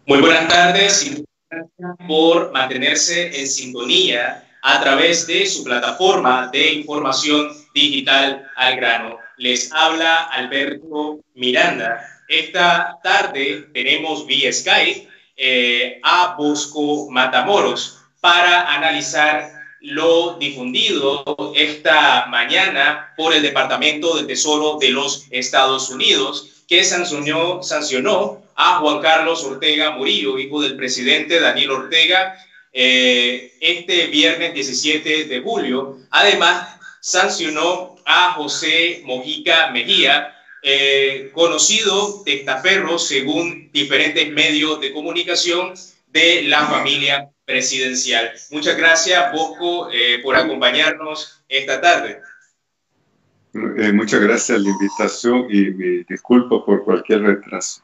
Muy buenas tardes y gracias por mantenerse en sintonía a través de su plataforma de información digital al grano. Les habla Alberto Miranda. Esta tarde tenemos vía Skype a Bosco Matamoros para analizar lo difundido esta mañana por el Departamento del Tesoro de los Estados Unidos, que sancionó a Juan Carlos Ortega Murillo, hijo del presidente Daniel Ortega, este viernes 17 de julio. Además, sancionó a José Mojica Mejía, conocido testaferro, según diferentes medios de comunicación, de la familia presidencial. Muchas gracias, Bosco, por acompañarnos esta tarde. Muchas gracias por la invitación y me disculpo por cualquier retraso.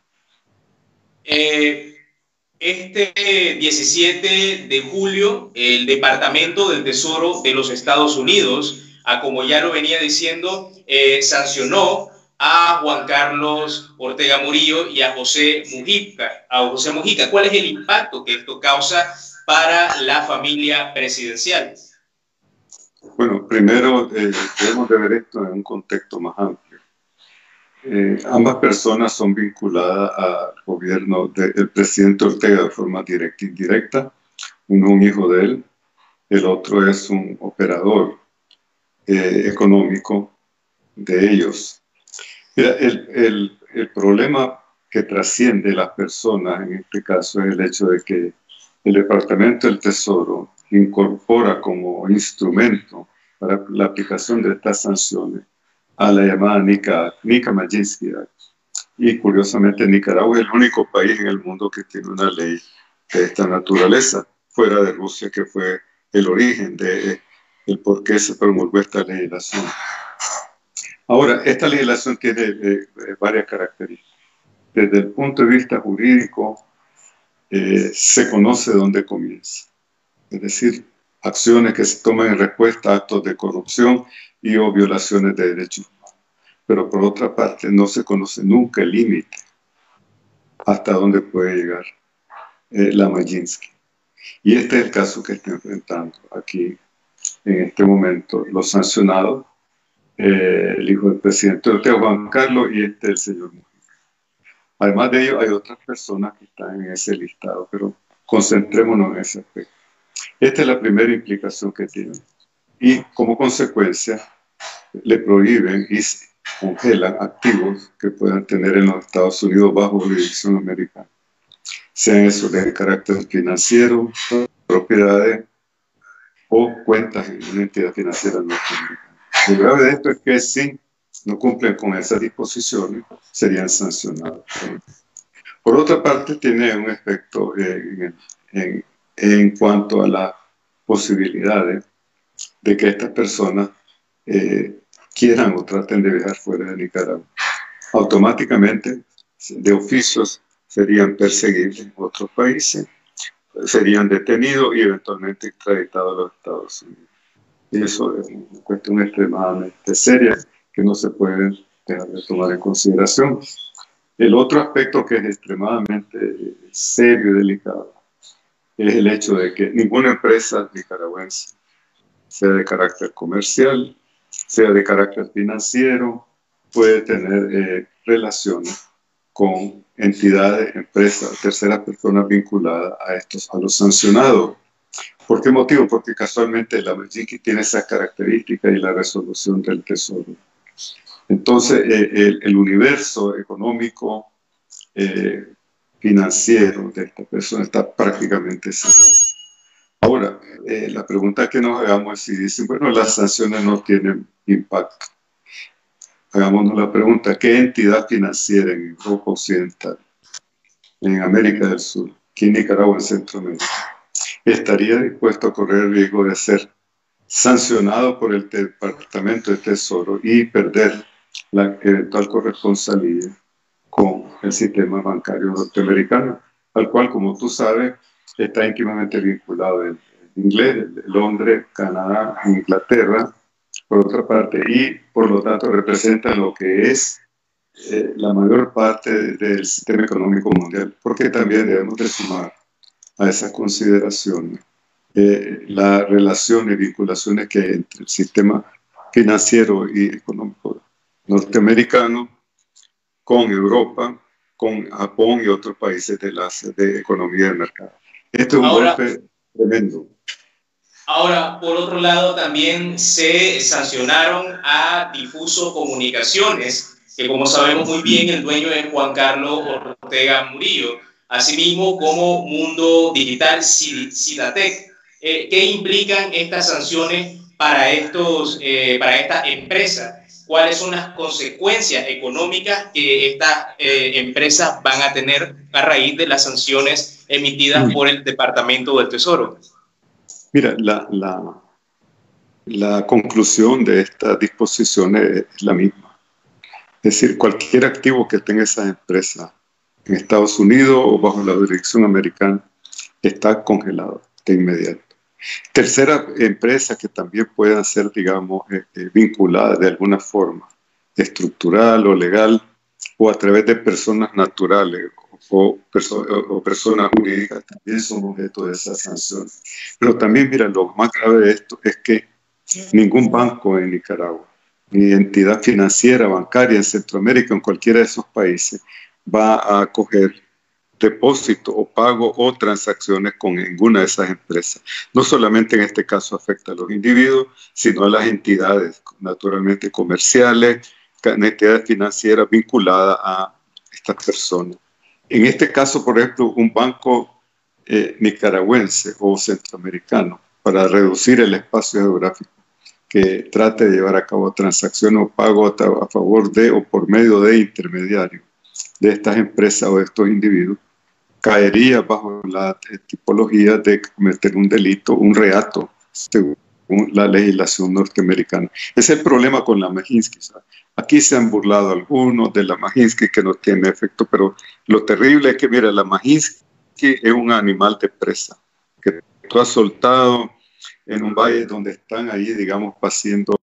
Este 17 de julio, el Departamento del Tesoro de los Estados Unidos, como ya lo venía diciendo, sancionó a Juan Carlos Ortega Murillo y a José Mojica. ¿Cuál es el impacto que esto causa para la familia presidencial? Bueno, primero debemos de ver esto en un contexto más amplio. Ambas personas son vinculadas al gobierno del presidente Ortega de forma directa e indirecta. Uno es un hijo de él, el otro es un operador económico de ellos. Mira, el problema que trasciende las personas en este caso es el hecho de que el Departamento del Tesoro incorpora como instrumento para la aplicación de estas sanciones a la llamada Nica Maginski Act. Y curiosamente Nicaragua es el único país en el mundo que tiene una ley de esta naturaleza, fuera de Rusia, que fue el origen de el por qué se promulgó esta legislación. Ahora, esta legislación tiene varias características. Desde el punto de vista jurídico, se conoce dónde comienza. Es decir, acciones que se toman en respuesta a actos de corrupción y o violaciones de derechos humanos. Pero por otra parte, no se conoce nunca el límite hasta dónde puede llegar la Maginski. Y este es el caso que está enfrentando aquí en este momento los sancionados, el hijo del presidente Ortega, Juan Carlos, y el señor Mujica. Además de ello, hay otras personas que están en ese listado, pero concentrémonos en ese aspecto. Esta es la primera implicación que tiene. Y como consecuencia, le prohíben y congelan activos que puedan tener en los Estados Unidos bajo jurisdicción americana. Sean esos de carácter financiero, propiedades o cuentas en una entidad financiera norteamericana. Lo grave de esto es que si no cumplen con esas disposiciones, serían sancionados. Por otra parte, tiene un efecto en cuanto a las posibilidades de que estas personas quieran o traten de viajar fuera de Nicaragua. Automáticamente, de oficios, serían perseguidos en otros países, serían detenidos y eventualmente extraditados a los Estados Unidos. Y eso es una cuestión extremadamente seria que no se puede dejar de tomar en consideración. El otro aspecto que es extremadamente serio y delicado es el hecho de que ninguna empresa nicaragüense, sea de carácter comercial, sea de carácter financiero, puede tener relaciones con entidades, empresas, terceras personas vinculadas a los sancionados. ¿Por qué motivo? Porque casualmente la Maginski tiene esas características y la resolución del Tesoro. Entonces, el universo económico, financiero de esta persona está prácticamente cerrado. Ahora, la pregunta que nos hagamos es si dicen, bueno, las sanciones no tienen impacto. Hagámonos la pregunta, ¿qué entidad financiera en Europa Occidental, en América del Sur, aquí en Nicaragua, en Centroamérica, estaría dispuesto a correr el riesgo de ser sancionado por el Departamento de Tesoro y perder la eventual corresponsalía con el sistema bancario norteamericano, al cual, como tú sabes, está íntimamente vinculado el inglés, Londres, Canadá, Inglaterra, por otra parte, y por lo tanto representa lo que es la mayor parte del sistema económico mundial, porque también debemos de sumar a esas consideraciones la relación y vinculaciones que hay entre el sistema financiero y económico norteamericano con Europa, con Japón y otros países de economía de mercado. Este es un golpe tremendo. Ahora, por otro lado, también se sancionaron a Difuso Comunicaciones, que como sabemos muy bien, el dueño es Juan Carlos Ortega Murillo, asimismo como Mundo Digital Sidatec. ¿Qué implican estas sanciones para esta empresa? ¿Cuáles son las consecuencias económicas que estas empresas van a tener a raíz de las sanciones emitidas por el Departamento del Tesoro? Mira, la conclusión de esta disposición es la misma. Es decir, cualquier activo que tenga esa empresa en Estados Unidos o bajo la jurisdicción americana está congelado de inmediato. Tercera empresa que también puedan ser, digamos, vinculadas de alguna forma, estructural o legal, o a través de personas naturales o personas jurídicas, también son objeto de esas sanciones. Pero también, mira, lo más grave de esto es que ningún banco en Nicaragua, ni entidad financiera, bancaria en Centroamérica, en cualquiera de esos países, va a acoger depósito o pago o transacciones con ninguna de esas empresas. No solamente en este caso afecta a los individuos, sino a las entidades, naturalmente comerciales, entidades financieras vinculadas a estas personas. En este caso, por ejemplo, un banco nicaragüense o centroamericano, para reducir el espacio geográfico, que trate de llevar a cabo transacciones o pago a favor de o por medio de intermediarios de estas empresas o de estos individuos, caería bajo la tipología de cometer un delito, un reato, según la legislación norteamericana. Ese es el problema con la Magnitsky. Aquí se han burlado algunos de la Magnitsky que no tiene efecto, pero lo terrible es que, mira, la Magnitsky es un animal de presa, que tú has soltado en un valle donde están ahí, digamos, paciendo.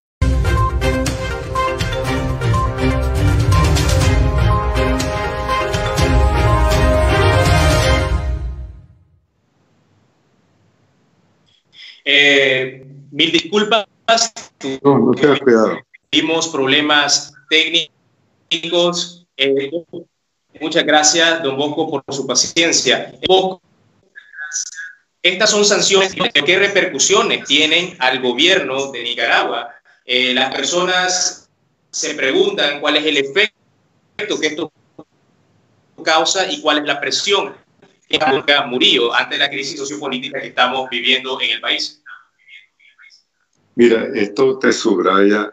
Mil disculpas. No tengas cuidado. Tuvimos problemas técnicos. Muchas gracias, don Bosco, por su paciencia. Bosco, estas son sanciones. ¿Qué repercusiones tienen al gobierno de Nicaragua? Las personas se preguntan cuál es el efecto que esto causa y cuál es la presión que coloca Murillo ante la crisis sociopolítica que estamos viviendo en el país. Mira, esto te subraya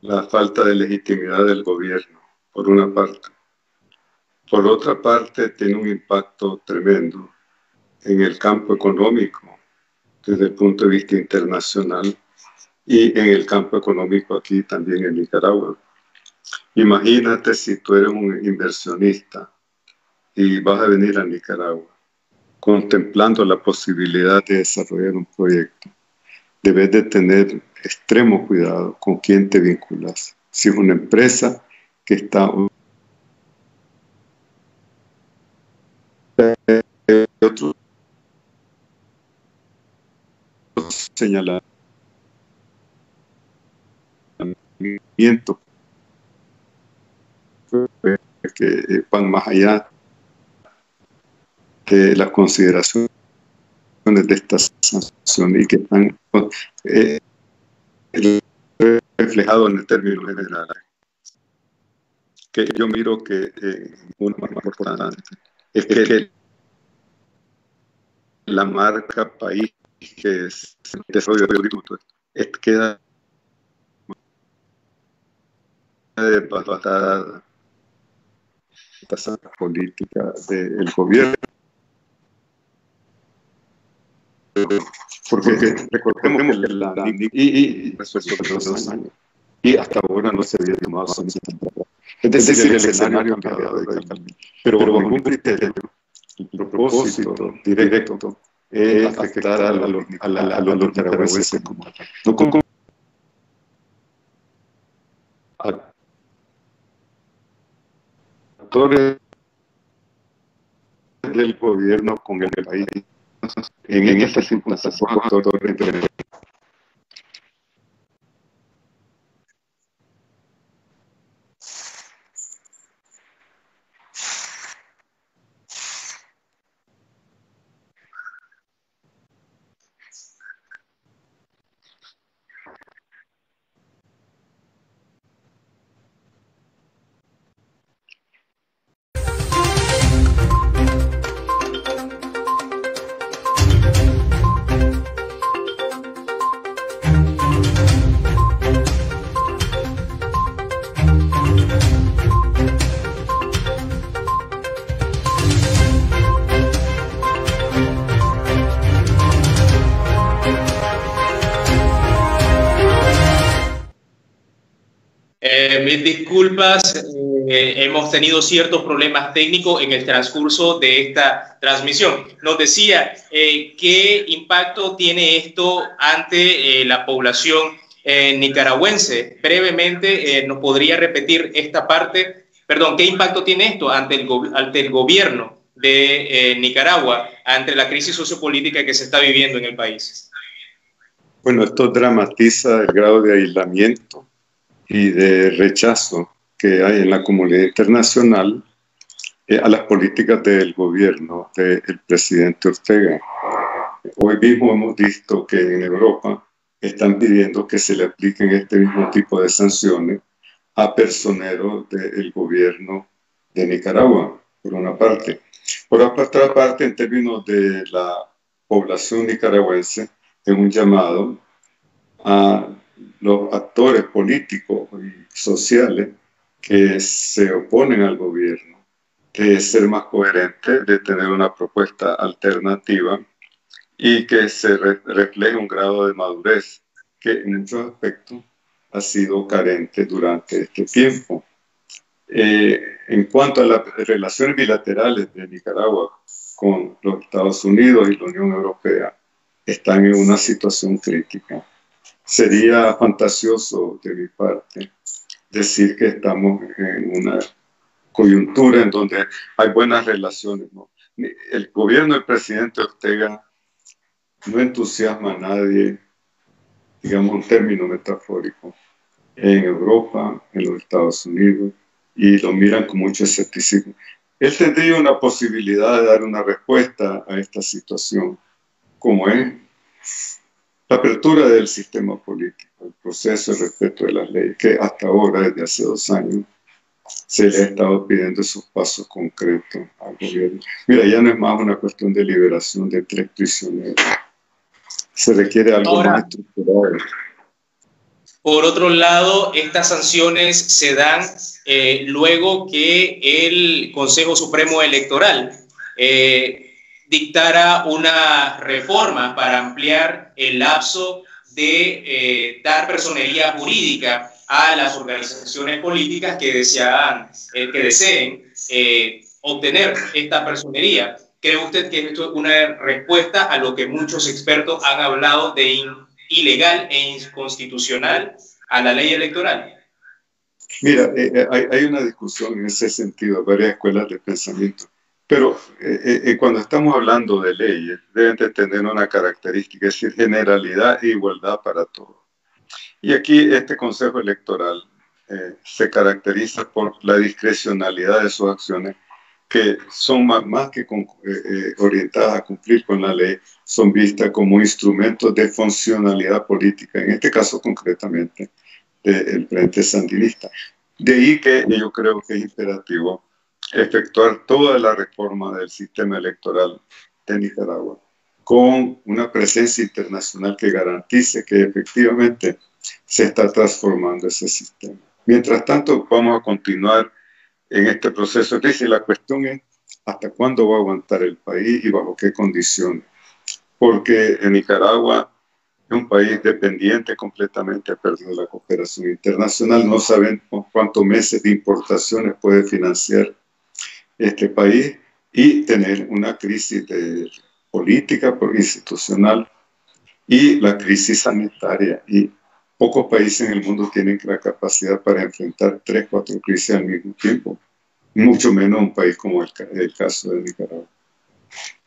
la falta de legitimidad del gobierno, por una parte. Por otra parte, tiene un impacto tremendo en el campo económico, desde el punto de vista internacional, y en el campo económico aquí también en Nicaragua. Imagínate si tú eres un inversionista y vas a venir a Nicaragua, contemplando la posibilidad de desarrollar un proyecto. Debes de tener extremo cuidado con quién te vinculas. Si es una empresa que está otro señalamiento que van más allá de las consideraciones de estas sanciones y que están reflejados en el término general. Que yo miro que uno más importante es que la marca país, que es el desarrollo de agricultura, queda devastada esa política del gobierno. Porque recordemos que la y resuelto de 2 años y hasta ahora no se había tomado sanción. Es decir, el escenario ha cambiado radicalmente. Pero bajo un criterio, el propósito directo es afectar a los nicaragüenses no como actores del gobierno con el país en estas circunstancias. Mil disculpas, hemos tenido ciertos problemas técnicos en el transcurso de esta transmisión. Nos decía, ¿qué impacto tiene esto ante la población nicaragüense? Brevemente, ¿nos podría repetir esta parte? Perdón, ¿qué impacto tiene esto ante el gobierno de Nicaragua, ante la crisis sociopolítica que se está viviendo en el país? Bueno, esto dramatiza el grado de aislamiento y de rechazo que hay en la comunidad internacional a las políticas del gobierno del presidente Ortega. Hoy mismo hemos visto que en Europa están pidiendo que se le apliquen este mismo tipo de sanciones a personeros del gobierno de Nicaragua, por una parte. Por otra parte, en términos de la población nicaragüense, es un llamado a los actores políticos y sociales que se oponen al gobierno, de ser más coherentes, de tener una propuesta alternativa y que se refleje un grado de madurez que en muchos aspectos ha sido carente durante este tiempo. En cuanto a las relaciones bilaterales de Nicaragua con los Estados Unidos y la Unión Europea, están en una situación crítica. Sería fantasioso de mi parte decir que estamos en una coyuntura en donde hay buenas relaciones, ¿no? El gobierno del presidente Ortega no entusiasma a nadie, digamos un término metafórico, en Europa, en los Estados Unidos, y lo miran con mucho escepticismo. Él tendría una posibilidad de dar una respuesta a esta situación, como es la apertura del sistema político, el proceso de respeto de las leyes, que hasta ahora, desde hace 2 años, se le ha estado pidiendo esos pasos concretos al gobierno. Mira, ya no es más una cuestión de liberación de 3 prisioneros. Se requiere algo más estructurado. Por otro lado, estas sanciones se dan luego que el Consejo Supremo Electoral dictara una reforma para ampliar el lapso de dar personería jurídica a las organizaciones políticas que deseen obtener esta personería. ¿Cree usted que esto es una respuesta a lo que muchos expertos han hablado de ilegal e inconstitucional a la ley electoral? Mira, hay una discusión en ese sentido, varias escuelas de pensamiento. Pero cuando estamos hablando de leyes, deben de tener una característica, es decir, generalidad e igualdad para todos. Y aquí este Consejo Electoral se caracteriza por la discrecionalidad de sus acciones, que son más que orientadas a cumplir con la ley, son vistas como instrumentos de funcionalidad política, en este caso concretamente del Frente Sandinista. De ahí que yo creo que es imperativo efectuar toda la reforma del sistema electoral de Nicaragua con una presencia internacional que garantice que efectivamente se está transformando ese sistema. Mientras tanto, vamos a continuar en este proceso de crisis. La cuestión es hasta cuándo va a aguantar el país y bajo qué condiciones. Porque en Nicaragua es un país dependiente completamente de la cooperación internacional. No sabemos cuántos meses de importaciones puede financiar este país y tener una crisis política, institucional y la crisis sanitaria. Y pocos países en el mundo tienen la capacidad para enfrentar 3, 4 crisis al mismo tiempo. mucho menos un país como el caso de Nicaragua.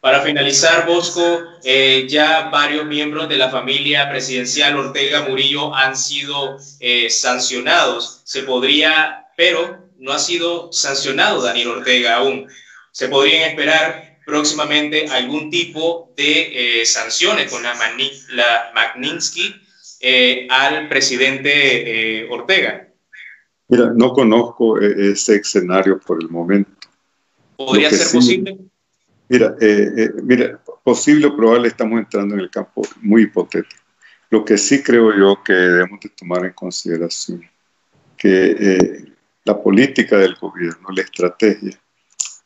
Para finalizar, Bosco, ya varios miembros de la familia presidencial Ortega Murillo han sido sancionados. Pero no ha sido sancionado Daniel Ortega aún. ¿Se podrían esperar próximamente algún tipo de sanciones con la Magnitsky al presidente Ortega? Mira, no conozco ese escenario por el momento. ¿Podría ser posible? Mira, posible o probable, estamos entrando en el campo muy hipotético. Lo que sí creo yo que debemos de tomar en consideración que la política del gobierno, la estrategia,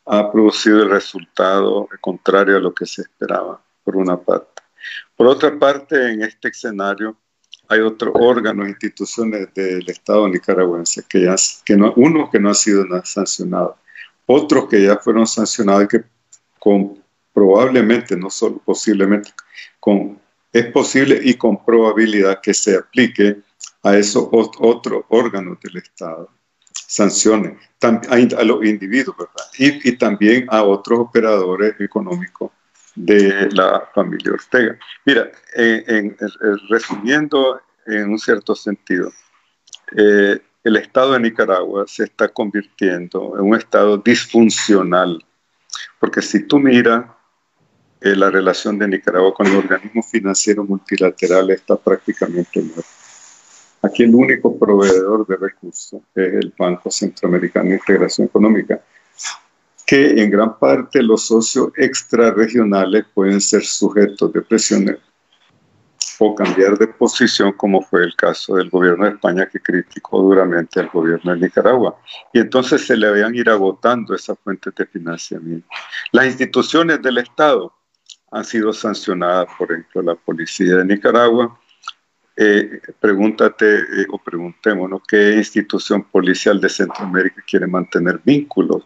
ha producido el resultado contrario a lo que se esperaba, por una parte. Por otra parte, en este escenario hay otros órganos, instituciones del Estado nicaragüense, unos que no han sido sancionados, otros que ya fueron sancionados y que probablemente, no solo posiblemente, es posible y con probabilidad que se aplique a esos otros órganos del Estado sanciones a los individuos, ¿verdad? Y también a otros operadores económicos de la familia Ortega. Mira, resumiendo en un cierto sentido, el Estado de Nicaragua se está convirtiendo en un Estado disfuncional, porque si tú miras la relación de Nicaragua con los organismos financieros multilaterales está prácticamente muerta. Aquí el único proveedor de recursos es el Banco Centroamericano de Integración Económica, que en gran parte los socios extrarregionales pueden ser sujetos de presiones o cambiar de posición, como fue el caso del gobierno de España, que criticó duramente al gobierno de Nicaragua. Y entonces se le habían ir agotando esas fuentes de financiamiento. Las instituciones del Estado han sido sancionadas, por ejemplo, la Policía de Nicaragua. Pregúntate o preguntémonos qué institución policial de Centroamérica quiere mantener vínculos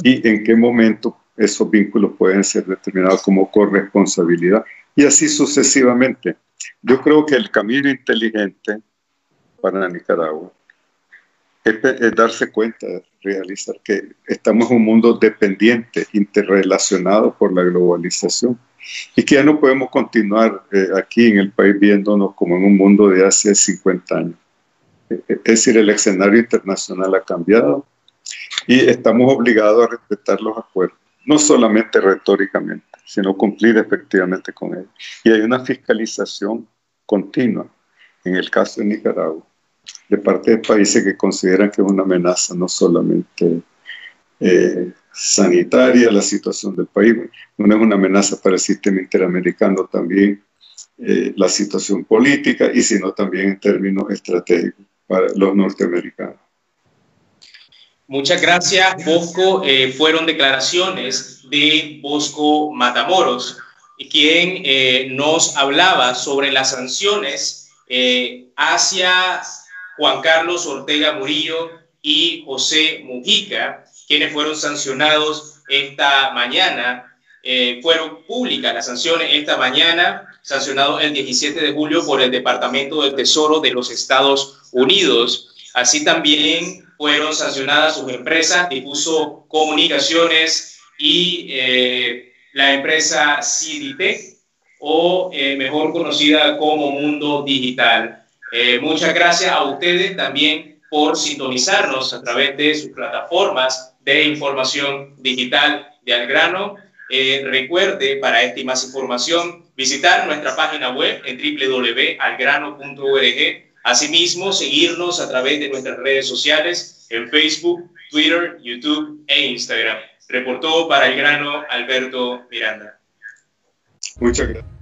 y en qué momento esos vínculos pueden ser determinados como corresponsabilidad y así sucesivamente. Yo creo que el camino inteligente para Nicaragua es darse cuenta, realizar que estamos en un mundo dependiente, interrelacionado por la globalización. Y que ya no podemos continuar aquí en el país viéndonos como en un mundo de hace 50 años. Es decir, el escenario internacional ha cambiado y estamos obligados a respetar los acuerdos, no solamente retóricamente, sino cumplir efectivamente con ellos. Y hay una fiscalización continua, en el caso de Nicaragua, de parte de países que consideran que es una amenaza no solamente sanitaria la situación del país, no es una amenaza para el sistema interamericano, también la situación política y sino también en términos estratégicos para los norteamericanos. Muchas gracias, Bosco. Fueron declaraciones de Bosco Matamoros, quien nos hablaba sobre las sanciones hacia Juan Carlos Ortega Murillo y José Mujica, quienes fueron sancionados esta mañana. Fueron públicas las sanciones esta mañana, sancionados el 17 de julio por el Departamento del Tesoro de los Estados Unidos. Así también fueron sancionadas sus empresas, Difuso Comunicaciones y la empresa Ciditec, o mejor conocida como Mundo Digital. Muchas gracias a ustedes también por sintonizarnos a través de sus plataformas de información digital de Al Grano. Recuerde, para esta y más información, visitar nuestra página web en www.algrano.org. Asimismo, seguirnos a través de nuestras redes sociales en Facebook, Twitter, YouTube e Instagram. Reportó para El Grano Alberto Miranda. Muchas gracias.